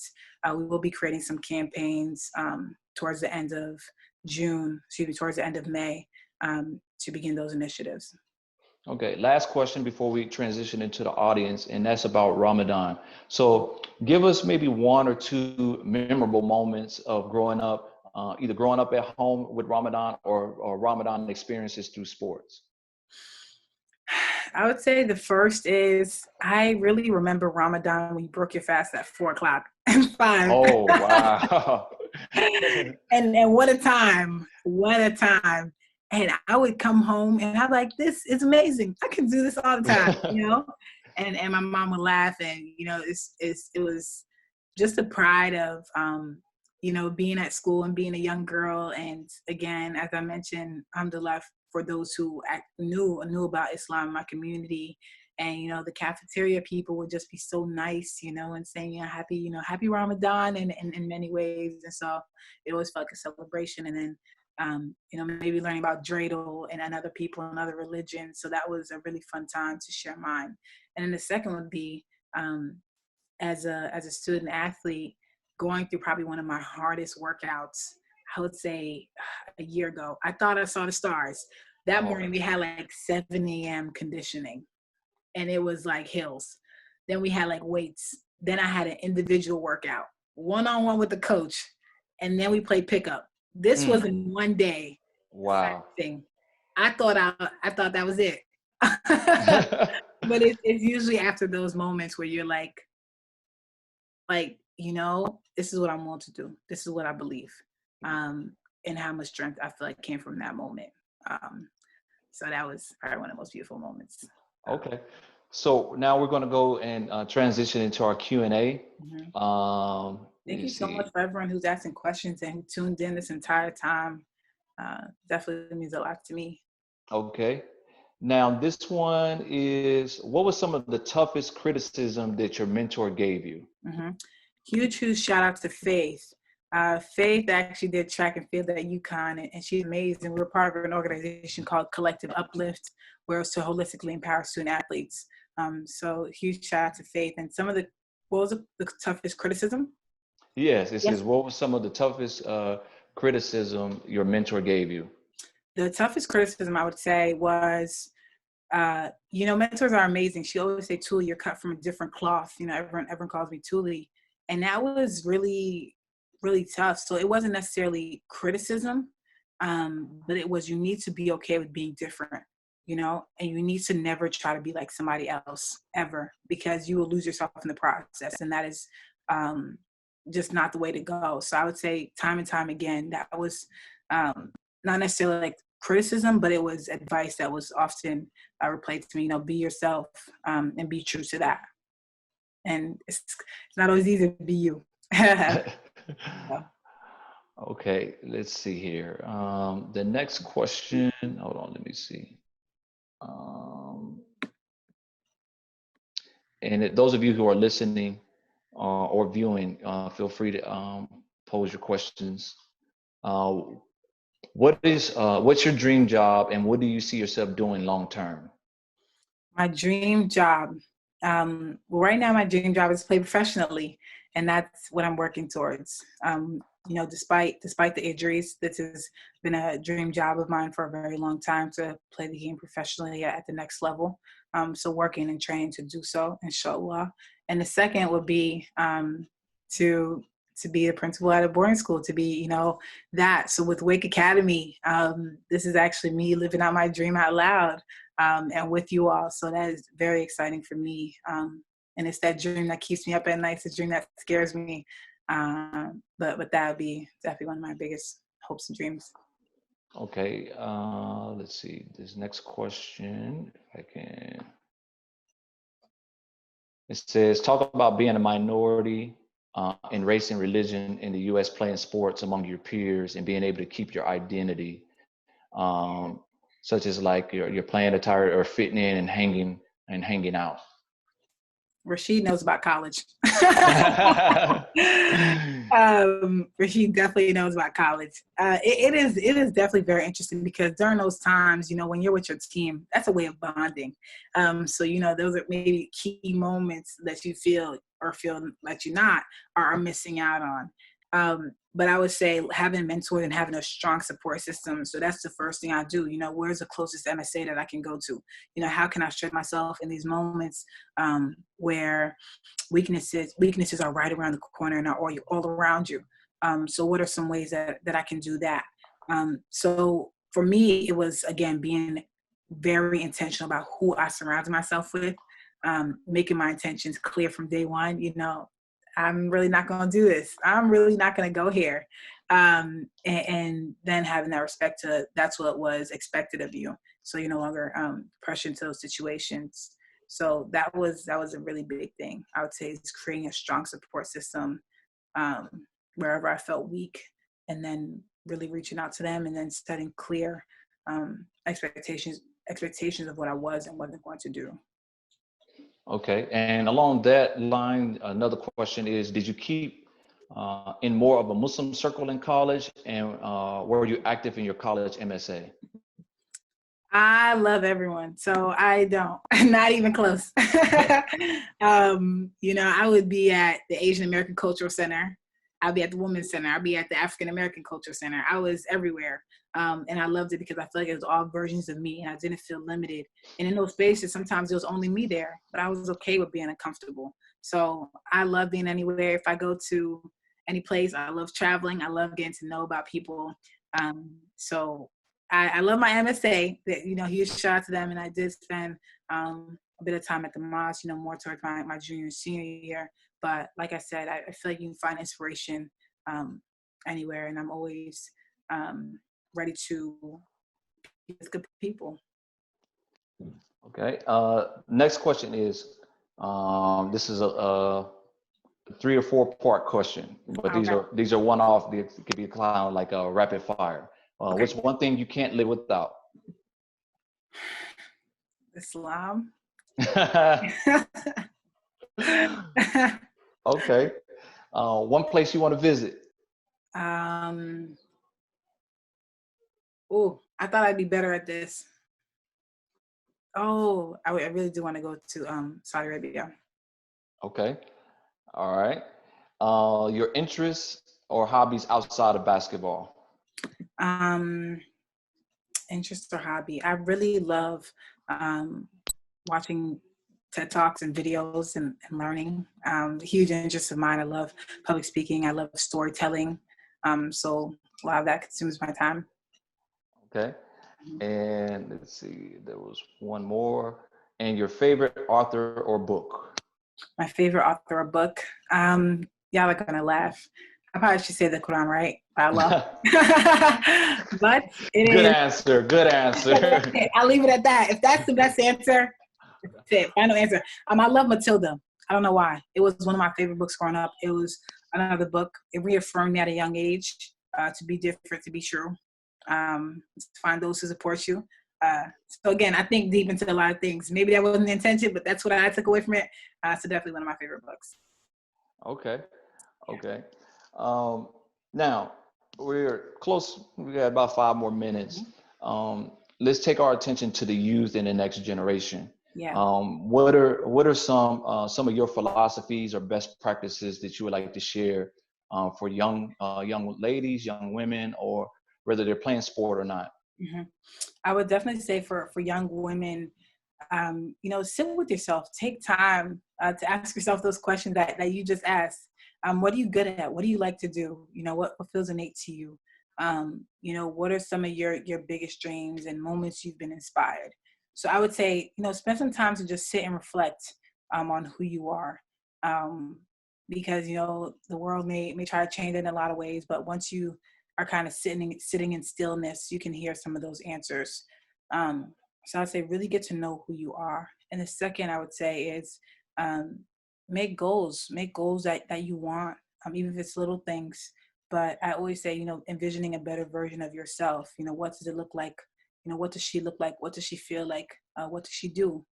we will be creating some campaigns towards the end of towards the end of May, to begin those initiatives. Okay, last question before we transition into the audience, and that's about Ramadan. So give us maybe 1 or 2 memorable moments of growing up, either growing up at home with Ramadan or Ramadan experiences through sports. I would say the first is, I really remember Ramadan when you broke your fast at 4 o'clock and 5. Oh, wow. and what a time. What a time. And I would come home and I'm like, this is amazing. I can do this all the time, And my mom would laugh, and it was just the pride of being at school and being a young girl. And again, as I mentioned, alhamdulillah, for those who knew about Islam in my community. And, the cafeteria people would just be so nice, and saying, happy Ramadan in many ways. And so it always felt like a celebration. And then, maybe learning about dreidel and other people and other religions. So that was a really fun time to share mine. And then the second would be, as a student athlete, going through probably one of my hardest workouts. I would say a year ago. I thought I saw the stars. That morning we had like 7 a.m. conditioning, and it was like hills. Then we had like weights. Then I had an individual workout, one-on-one with the coach, and then we played pickup. This was in one day. Wow. Thing. I thought that was it. But it's usually after those moments where you're like, this is what I'm willing to do. This is what I believe. And how much strength I feel like came from that moment. So that was probably one of the most beautiful moments. Okay. So now we're going to go and transition into our Q&A. Thank you so much for everyone who's asking questions and who tuned in this entire time. Definitely means a lot to me. Okay. Now this one is, what was some of the toughest criticism that your mentor gave you? Huge shout out to Faith. Faith actually did track and field at UConn, and she's amazing. We're part of an organization called Collective Uplift, where it's to holistically empower student athletes. So huge shout out to Faith. And what was the toughest criticism? Yes, it says, what was some of the toughest criticism your mentor gave you? The toughest criticism I would say was, mentors are amazing. She always say, Tuli, you're cut from a different cloth. Everyone calls me Tuli. And that was really, really tough. So it wasn't necessarily criticism, but it was, you need to be okay with being different, and you need to never try to be like somebody else ever, because you will lose yourself in the process. And that is just not the way to go. So I would say time and time again, that was not necessarily like criticism, but it was advice that was often replayed to me, be yourself and be true to that. And it's not always easy to be you. Okay, let's see here. The next question, hold on, let me see. Um, and those of you who are listening or viewing, feel free to pose your questions. Uh, what's your dream job, and what do you see yourself doing long term? My dream job. Well, right now, my dream job is to play professionally, and that's what I'm working towards. Despite the injuries, this has been a dream job of mine for a very long time to play the game professionally at the next level. So working and training to do so, inshallah. And the second would be to be a principal at a boarding school, to be, that. So with Wake Academy, this is actually me living out my dream out loud. And with you all. So that is very exciting for me. And it's that dream that keeps me up at night. It's a dream that scares me. But that would be definitely one of my biggest hopes and dreams. Okay, let's see. This next question, if I can. It says, talk about being a minority in race and religion in the U.S., playing sports among your peers and being able to keep your identity. Such as like you're playing attire or fitting in and hanging out. Rashid knows about college. Rashid definitely knows about college. It is definitely very interesting because during those times, when you're with your team, that's a way of bonding. So those are maybe key moments that you feel that you're not are missing out on. But I would say having mentors and having a strong support system. So that's the first thing I do. Where's the closest MSA that I can go to? How can I strengthen myself in these moments where weaknesses are right around the corner and are all around you? So what are some ways that I can do that? So for me, it was, again, being very intentional about who I surrounded myself with, making my intentions clear from day one. I'm really not going to do this. I'm really not going to go here. And then having that respect to that's what was expected of you. So you're no longer pressured into those situations. So that was a really big thing. I would say is creating a strong support system wherever I felt weak, and then really reaching out to them and then setting clear expectations of what I was and wasn't going to do. Okay, and along that line, another question is, did you keep in more of a Muslim circle in college, and were you active in your college MSA? I love everyone, so I don't, not even close. I would be at the Asian American Cultural Center. I'll be at the Women's Center. I'll be at the African American Cultural Center. I was everywhere. And I loved it because I feel like it was all versions of me and I didn't feel limited. And in those spaces, sometimes it was only me there, but I was okay with being uncomfortable. So I love being anywhere. If I go to any place, I love traveling. I love getting to know about people. So I love my MSA. That huge shout out to them. And I did spend a bit of time at the mosque, more towards my junior and senior year. But like I said, I feel like you can find inspiration anywhere, and I'm always ready to be with good people. Okay. Next question is, this is a 3 or 4 part question, but these are one off. They could be kind of like a rapid fire. Okay. What's one thing you can't live without? Islam. Okay. One place you want to visit? Oh, I thought I'd be better at this. Oh, I really do want to go to Saudi Arabia. Okay. All right. Your interests or hobbies outside of basketball? Interest or hobby. I really love watching TED Talks and videos and learning. Huge interest of mine. I love public speaking. I love storytelling. So a lot of that consumes my time. Okay. And let's see, there was one more. And your favorite author or book? My favorite author or book? Y'all are gonna laugh. I probably should say the Quran, right? Allah. But it Good is. Answer. Good answer. I'll leave it at that. If that's the best answer, that's it. Final answer. I love Matilda. I don't know why. It was one of my favorite books growing up. It was another book. It reaffirmed me at a young age to be different, to be true, to find those who support you. So again, I think deep into a lot of things. Maybe that wasn't the intention, but that's what I took away from it. So definitely one of my favorite books. Okay. Yeah. Okay. Um, Now we're close. We got about 5 more minutes. Mhm. Let's take our attention to the youth and the next generation. Yeah. What are some of your philosophies or best practices that you would like to share for young ladies, young women, or whether they're playing sport or not? hmm I would definitely say for young women, sit with yourself. Take time to ask yourself those questions that you just asked. What are you good at? What do you like to do? What feels innate to you? What are some of your biggest dreams and moments you've been inspired? So I would say, spend some time to just sit and reflect on who you are. Um, because, the world may try to change it in a lot of ways, but once you are kind of sitting in stillness, you can hear some of those answers. So I'd say really get to know who you are. And the second I would say is um, make goals that you want, even if it's little things. But I always say, envisioning a better version of yourself. What does it look like? What does she look like? What does she feel like? What does she do?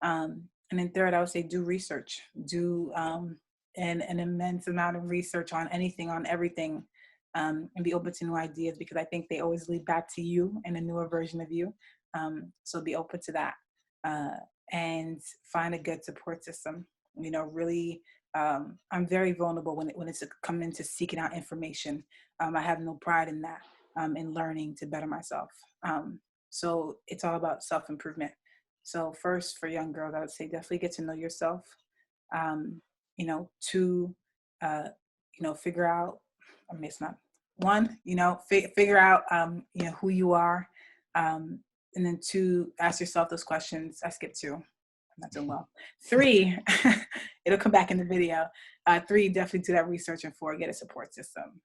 And then third, I would say do research, do an immense amount of research on anything, on everything, and be open to new ideas because I think they always lead back to you and a newer version of you. So be open to that and find a good support system. Really, I'm very vulnerable when it's coming to seeking out information. I have no pride in that, in learning to better myself. So it's all about self-improvement. So first, for young girls, I would say definitely get to know yourself. Two, figure out. I mean, it's not one. Figure out. Who you are, and then two, ask yourself those questions. I skipped two. I'm not doing well. Three, it'll come back in the video. Three, definitely do that research, and four, get a support system.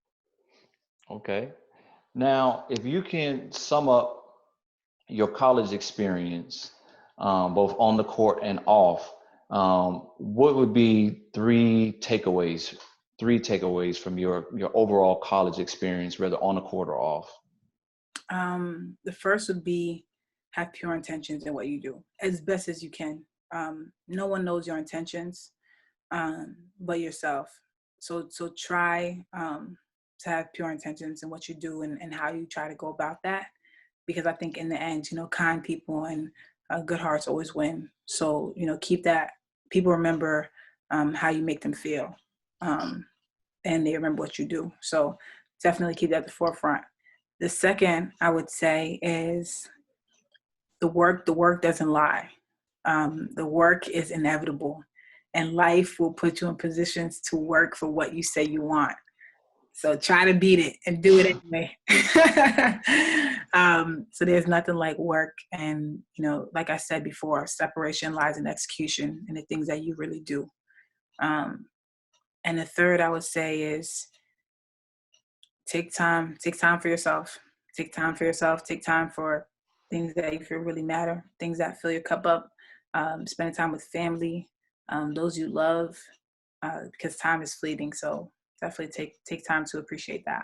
Okay. Now, if you can sum up your college experience, both on the court and off, what would be three takeaways from your overall college experience, whether on the court or off? The first would be have pure intentions in what you do as best as you can. No one knows your intentions but yourself. So try to have pure intentions in what you do and how you try to go about that. Because I think in the end, kind people and good hearts always win. So, keep that. People remember how you make them feel um, and they remember what you do. So definitely keep that at the forefront. The second I would say is the work doesn't lie. The work is inevitable and life will put you in positions to work for what you say you want. So try to beat it and do it anyway. So there's nothing like work. And, like I said before, separation lies in execution and the things that you really do. And the third I would say is take time for yourself. Take time for yourself. Take time for things that you feel really matter, things that fill your cup up. Spending time with family, those you love, because time is fleeting. So definitely take time to appreciate that.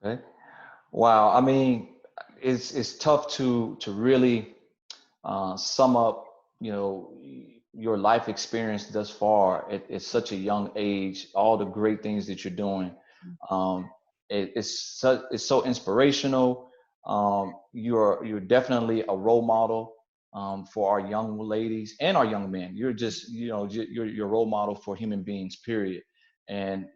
Okay. Wow. I mean, it's tough to really sum up, your life experience thus far at such a young age, all the great things that you're doing. Um, it's so inspirational. You're definitely a role model for our young ladies and our young men. You're just, you're a role model for human beings, period. And,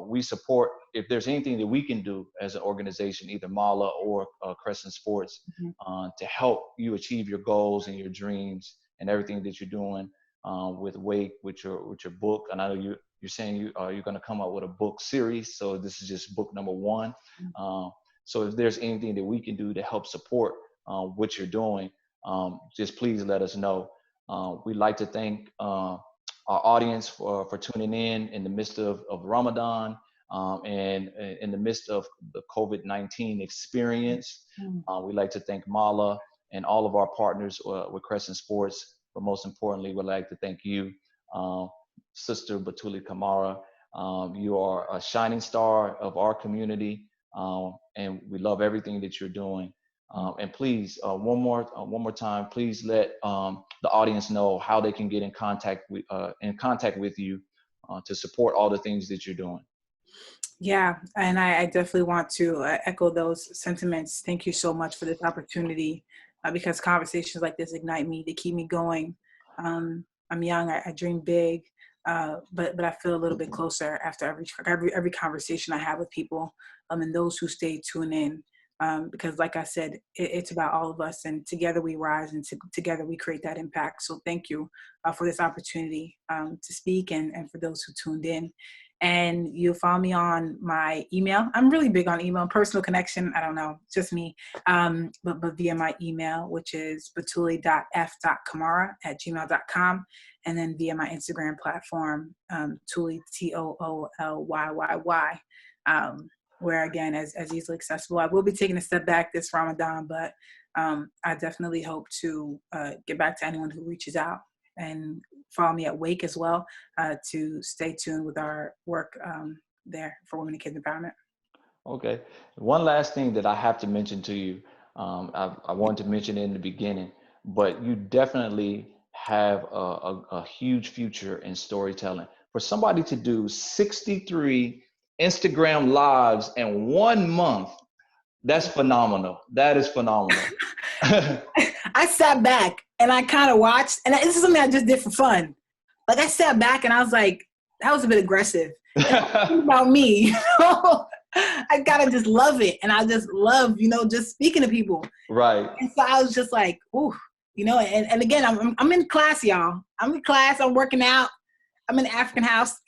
we support, if there's anything that we can do as an organization, either Mala or Crescent Sports, Mhm. to help you achieve your goals and your dreams and everything that you're doing with Wake, with your book. And I know you're saying you're going to come out with a book series. So this is just book number one. So if there's anything that we can do to help support what you're doing, just please let us know. We'd like to thank our audience for tuning in the midst of Ramadan and in the midst of the COVID-19 experience. Mhm. We'd like to thank Mala and all of our partners with Crescent Sports. But most importantly, we'd like to thank you, um, Sister Batouly Camara. You are a shining star of our community, and we love everything that you're doing. And please, one more time, please let the audience know how they can get in contact with you to support all the things that you're doing. Yeah, and I definitely want to echo those sentiments. Thank you so much for this opportunity, because conversations like this ignite me, they keep me going. I'm young, I dream big, but I feel a little bit closer after every conversation I have with people, and those who stay tuned in. Because like I said, it's about all of us, and together we rise, and together we create that impact. So thank you for this opportunity to speak, and for those who tuned in. And you'll follow me on my email. I'm really big on email, personal connection. I don't know, just me. But via my email, which is batouly.f.camara@gmail.com. And then via my Instagram platform, Tooly, TOOLYYY, where again, as easily accessible. I will be taking a step back this Ramadan, but I definitely hope to get back to anyone who reaches out, and follow me at Wake as well, to stay tuned with our work there for Women and Kids Empowerment. Okay. One last thing that I have to mention to you, I wanted to mention it in the beginning, but you definitely have a huge future in storytelling. For somebody to do 63 Instagram lives in 1 month, that's phenomenal. That is phenomenal. I sat back and I kind of watched, and this is something I just did for fun. Like, I sat back and I was like, that was a bit aggressive. About me, you know? I gotta just love it, and I just love, just speaking to people. Right. And so I was just like, ooh, and again, I'm in class, y'all. I'm in class. I'm working out. I'm in the African house,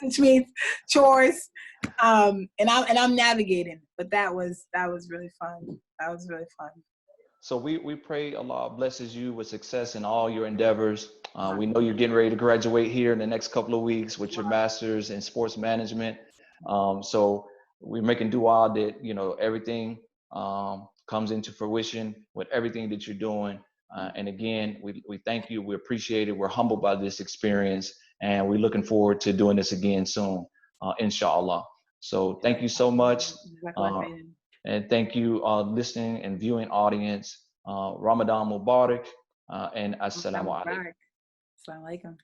which means chores, and I'm navigating. But that was really fun. That was really fun. So we pray Allah blesses you with success in all your endeavors. We know you're getting ready to graduate here in the next couple of weeks with your master's in sports management. So we're making dua that, everything comes into fruition with everything that you're doing. And again, we thank you. We appreciate it. We're humbled by this experience, and we're looking forward to doing this again soon, inshallah. So thank you so much. And thank you, listening and viewing audience. Ramadan Mubarak, and Assalamu alaikum. Assalamu alaikum.